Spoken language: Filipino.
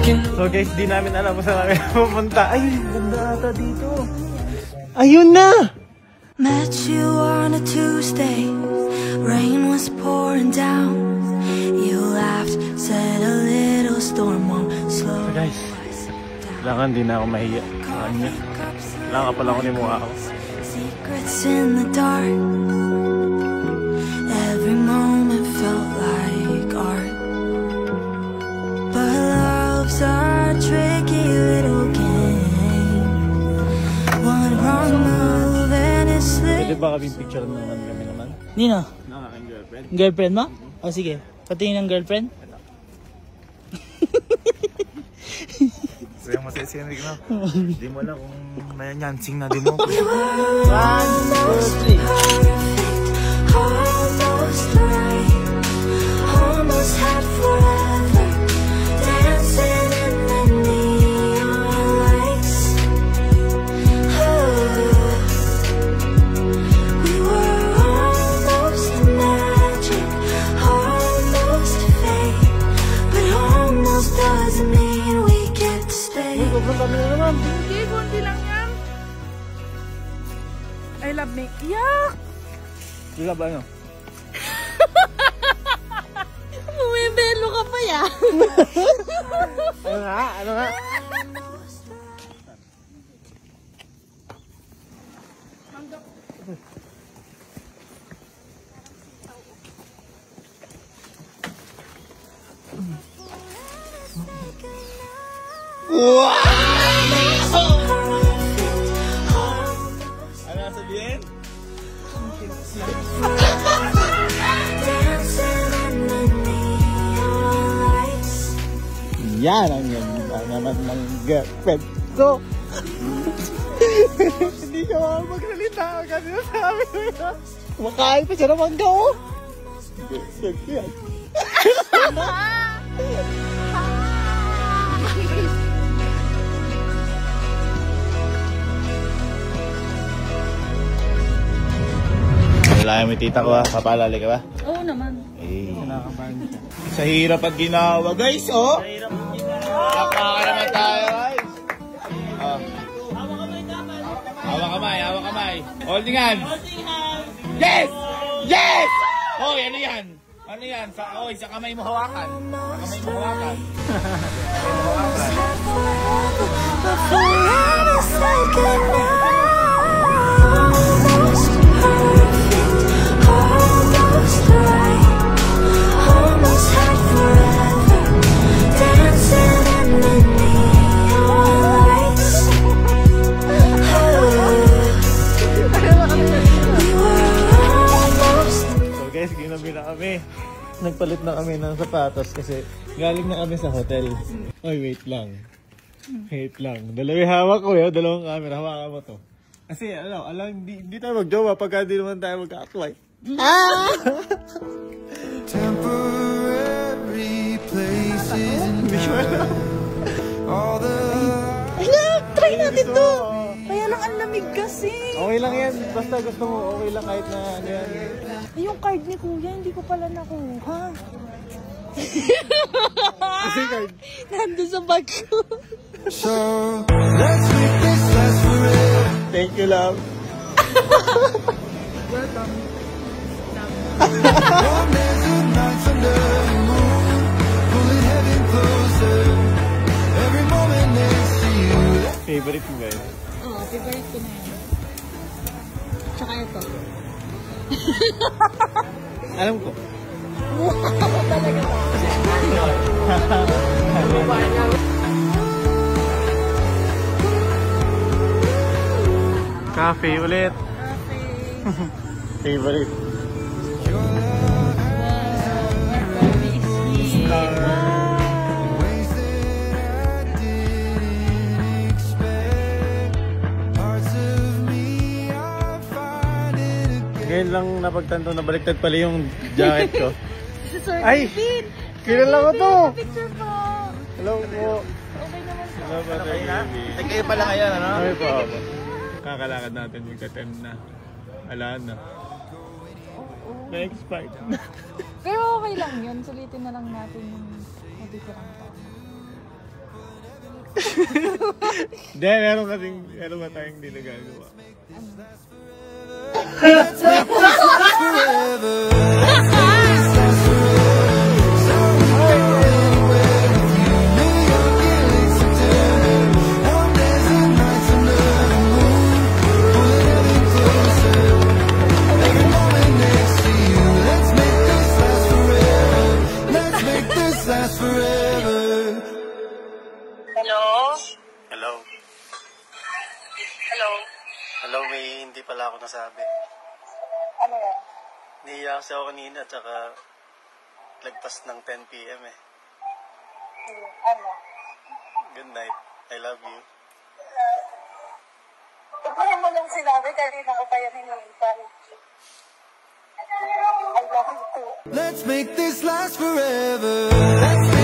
So guys, di namin alam kung saan kami pupunta. Ay, ganda ata dito. Ayun na! Met you on a Tuesday, rain was pouring down. You laughed, said a little storm won't slow. So guys, kailangan di na ako mahiya. Kailangan pala ako ni mukha ako. Secrets in the dark, every moment felt like art. But love's a tricky little game. One wrong move and it's slipped. Pwede ba kaming picture naman kami naman? Nino? Ng aking girlfriend. Girlfriend mo? O sige, patingin ng girlfriend. So yung masaya si Enrique na. Di mo alam kung may nyansing na di mo. 1, 2, 3. Almost right, almost had forever, dancing in the neon lights. We were almost magic, almost fate, but almost doesn't mean we get to stay. Hindi, konti lang yan. I love me. Yak! Wala ba ano? Bumibelo ka pa yan. Ano nga? Ano nga? Ano sabihin? Yan ang ganda naman ng girlfriend ko. Hindi siya magsalita kasi sabi ko yun. Makain pa siya naman ka, oh. Yan. Wala yung tita ko, ha? Papalali ka ba? Oo naman. Eh, sa hirap at ginawa, guys, oh! Kakaka naman tayo, guys! Oh. Hawak kamay, hawak kamay. Holding hands! Yes! Yes! Oh, ano yan? Ano yan? Sa kamay mo hawakan. Sa kamay mo hawakan. Guys, ginabi na kami. Nagpalit na kami ng sapatos kasi galing na kami sa hotel. Oy, wait lang. Wait lang. Dalawang hawak ko yun. Dalawang camera. Hawakan mo to. Kasi, hindi tayo mag-jowa pagka di naman tayo mag-akway. Temporary places in Try natin to. Kaya lang ang lamig kasi. Okay lang yan. Basta gusto mo, okay lang kahit na ano yan. Yung card ni Kuya, hindi ko pala nakuha. Kasi card? Nandun sa bag ko. So, let's make this last forever. Thank you, love. Welcome. Favorite mo ba yun? Oo, favorite ko na yun. Tsaka ito. Alam ko. Wow, talaga ba? Cafe ulit. Cafe. Favorite. Ngayon lang napagtanto na baliktad pala yung jacket ko. Sir Ay! David! Kilala ko to! Picture po! Hello po! Okay naman po. Hello po, David. Nag-kayo pala ngayon, ano? Okay po ako. Kakalakad natin yung katem na. Alaan na. Na-expired. Pero okay lang yun. Sulitin na lang natin yung matitirang pa. Hindi, meron ba tayong hindi nagagawa? Hello? Hello? Hello? Hello, may hindi pala ako nasabi. Ano yan? Nihiya kasi ako kanina, tsaka lagpas ng 10 p.m. eh. Ano? Good night. I love you. Ikaw mo lang sinabi, kanina ko pa yan hinihintay. I love you too. Let's make this last forever. Let's